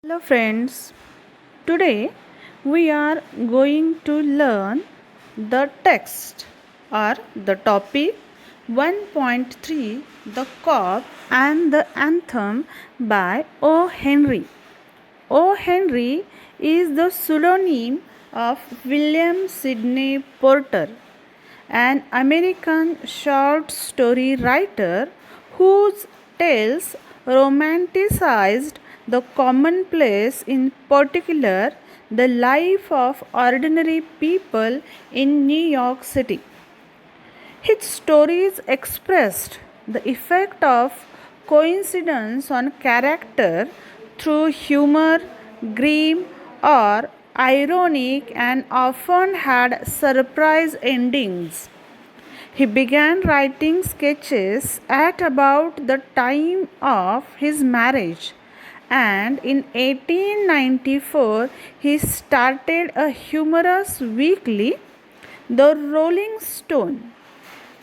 Hello friends, today we are going to learn the text or the topic 1.3, The Cob and the Anthem by O. Henry. O. Henry is the pseudonym of William Sidney Porter, an American short story writer whose tales romanticized the commonplace, in particular, the life of ordinary people in New York City. His stories expressed the effect of coincidence on character through humor, grim, or ironic, and often had surprise endings. He began writing sketches at about the time of his marriage, and in 1894 he started a humorous weekly, The Rolling Stone.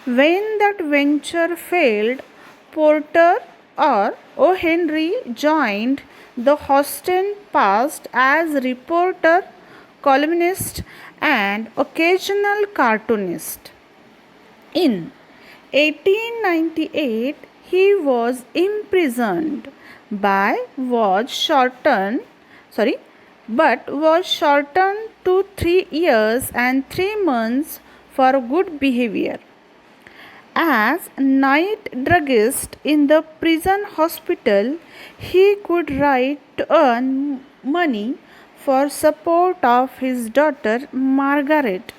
When that venture failed, Porter or O. Henry joined the Houston Post as reporter, columnist, and occasional cartoonist. In 1898, he was imprisoned but was shortened to 3 years and 3 months for good behavior. As night druggist in the prison hospital, he could write to earn money for support of his daughter Margaret.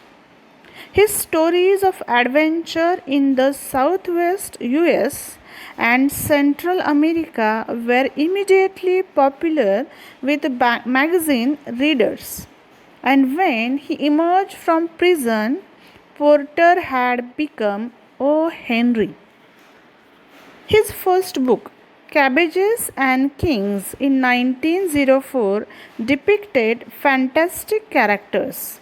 His stories of adventure in the southwest US and Central America were immediately popular with magazine readers. And when he emerged from prison, Porter had become O. Henry. His first book, Cabbages and Kings, in 1904, depicted fantastic characters.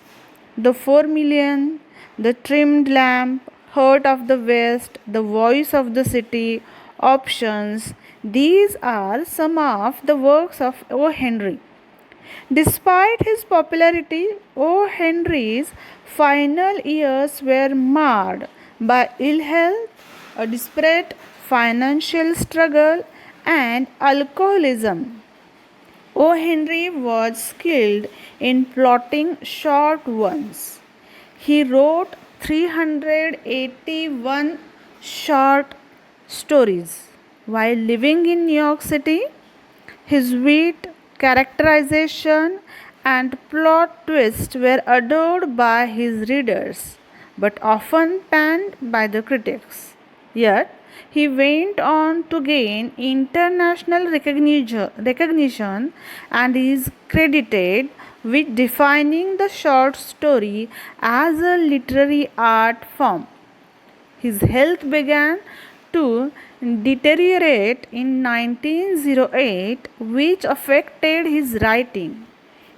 The 4 Million, The Trimmed Lamp, Heart of the West, The Voice of the City, Options. These are some of the works of O. Henry. Despite his popularity, O. Henry's final years were marred by ill health, a desperate financial struggle, and alcoholism. O. Henry was skilled in plotting short ones. He wrote 381 short stories while living in New York City. His wit, characterization, and plot twists were adored by his readers, but often panned by the critics. Yet, he went on to gain international recognition and is credited with defining the short story as a literary art form. His health began to deteriorate in 1908, which affected his writing.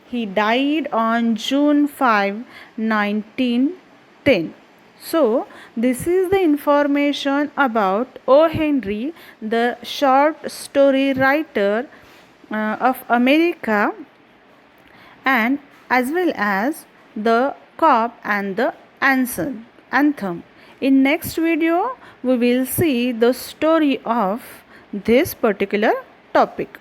He died on June 5, 1910. So, this is the information about O. Henry, the short story writer of America, and as well as the Cob and the Anthem. In next video, we will see the story of this particular topic.